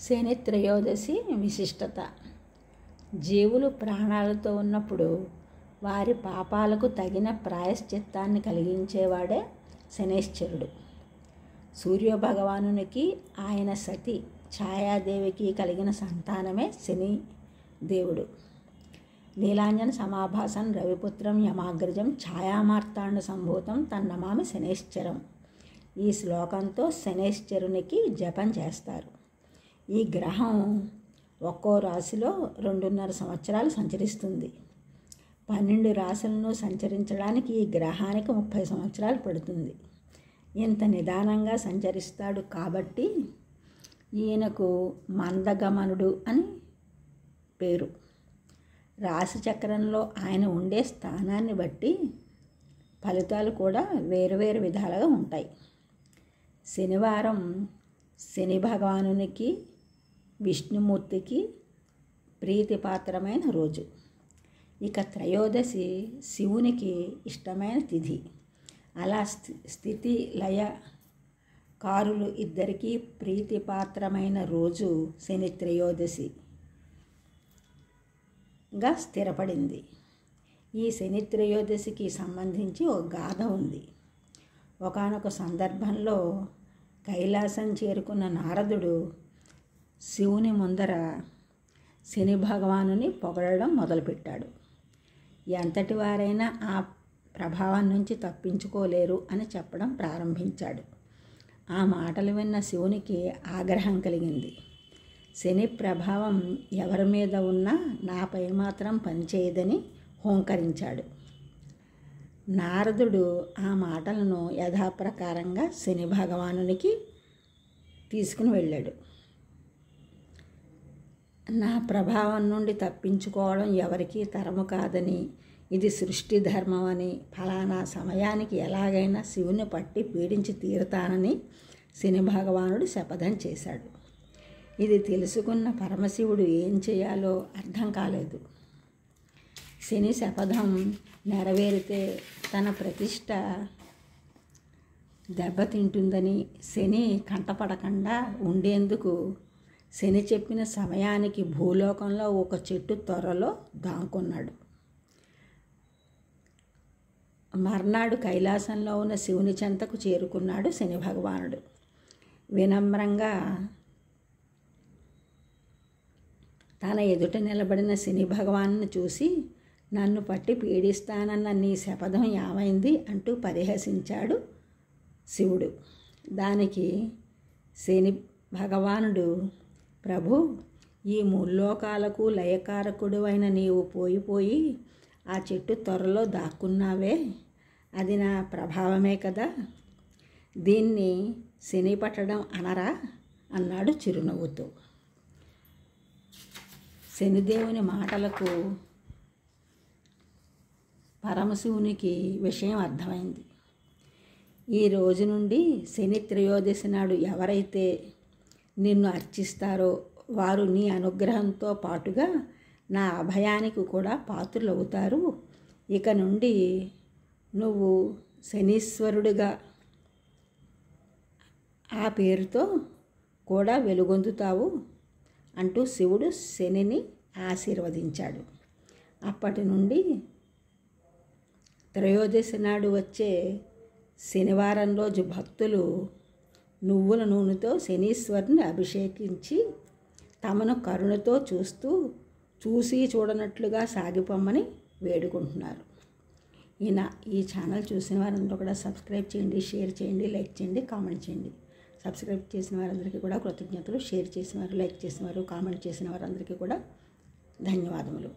శని త్రయోదశి విశిష్టత. జీవులు ప్రాణాలతో ఉన్నప్పుడు వారి పాపాలకు తగిన ప్రాయశ్చిత్తాన్ని కలిగించేవాడే శనైశ్చరుడు. సూర్యభగవానునికి ఆయన సతి ఛాయాదేవికి కలిగిన సంతానమే శని దేవుడు. నీలాంజన సమాభాసం రవిపుత్రం యమాగ్రజం ఛాయామార్తాండ సంభూతం తన్నమామి శనైశ్చరం. ఈ శ్లోకంతో శనైశ్చరునికి జపం చేస్తారు. ఈ గ్రహం ఒక్కో రాశిలో 2.5 సంవత్సరాలు సంచరిస్తుంది. 12 రాశులను సంచరించడానికి ఈ గ్రహానికి 30 సంవత్సరాలు పడుతుంది. ఇంత నిదానంగా సంచరిస్తాడు కాబట్టి ఈయనకు మందగమనుడు అని పేరు. రాశి చక్రంలో ఆయన ఉండే స్థానాన్ని బట్టి ఫలితాలు కూడా వేరువేరు విధాలుగా ఉంటాయి. శనివారం శని భగవానునికి విష్ణుమూర్తికి ప్రీతిపాత్రమైన రోజు. ఇక త్రయోదశి శివునికి ఇష్టమైన తిథి. అలా స్థితి లయ కారులు ఇద్దరికీ ప్రీతిపాత్రమైన రోజు శని త్రయోదశిగా స్థిరపడింది. ఈ శని త్రయోదశికి సంబంధించి ఒక గాథ ఉంది. ఒకానొక సందర్భంలో కైలాసం చేరుకున్న నారదుడు శివుని ముందర శని భగవానుని పొగడడం మొదలుపెట్టాడు. ఎంతటి వారైనా ఆ ప్రభావం నుంచి తప్పించుకోలేరు అని చెప్పడం ప్రారంభించాడు. ఆ మాటలు విన్న శివునికి ఆగ్రహం కలిగింది. శని ప్రభావం ఎవరి మీద ఉన్నా నాపై మాత్రం పనిచేయదని హోంకరించాడు. నారదుడు ఆ మాటలను యథాప్రకారంగా శని భగవానునికి తీసుకుని వెళ్ళాడు. నా ప్రభావం నుండి తప్పించుకోవడం ఎవరికీ తరము కాదని, ఇది సృష్టి ధర్మం అని, ఫలానా సమయానికి ఎలాగైనా శివుని పట్టి పీడించి తీరుతానని శని భగవానుడు శపథం చేశాడు. ఇది తెలుసుకున్న పరమశివుడు ఏం చేయాలో అర్థం కాలేదు. శని శపథం నెరవేరితే తన ప్రతిష్ట దెబ్బతింటుందని శని కంటపడకుండా ఉండేందుకు శని చెప్పిన సమయానికి భూలోకంలో ఒక చెట్టు త్వరలో దాక్కున్నాడు. మర్నాడు కైలాసంలో ఉన్న శివుని చెంతకు చేరుకున్నాడు శని భగవానుడు. వినమ్రంగా తన ఎదుట నిలబడిన శని భగవాను చూసి, నన్ను పట్టి పీడిస్తానన్న నీ శపథం ఏమైంది అంటూ పరిహసించాడు శివుడు. దానికి శని భగవానుడు, ప్రభు, ఈ ముల్లోకాలకు లయకారకుడు అయిన నీవు పోయి ఆ చెట్టు త్వరలో దాక్కున్నావే, అది నా ప్రభావమే కదా, దీన్ని శని పట్టడం అనరా అన్నాడు చిరునవ్వుతూ. శనిదేవుని మాటలకు పరమశివునికి విషయం అర్థమైంది. ఈ రోజు నుండి శని త్రయోదశి నాడు ఎవరైతే నిన్ను అర్చిస్తారో వారు నీ అనుగ్రహంతో పాటుగా నా అభయానికి కూడా పాత్రులవుతారు. ఇక నుండి నువ్వు శనీశ్వరుడిగా ఆ పేరుతో కూడా వెలుగొందుతావు అంటూ శివుడు శనిని ఆశీర్వదించాడు. అప్పటి నుండి త్రయోదశి నాడు వచ్చే శనివారం రోజు భక్తులు నువ్వుల నూనెతో శనీశ్వరుని అభిషేకించి తమను కరుణతో చూసి చూడనట్లుగా సాగిపోమ్మని వేడుకుంటున్నారు. ఈ ఛానల్ చూసిన వారందరూ కూడా సబ్స్క్రైబ్ చేయండి, షేర్ చేయండి, లైక్ చేయండి, కామెంట్ చేయండి. సబ్స్క్రైబ్ చేసిన వారందరికీ కూడా కృతజ్ఞతలు. షేర్ చేసిన వారు, లైక్ చేసిన వారు, కామెంట్ చేసిన వారందరికీ కూడా ధన్యవాదములు.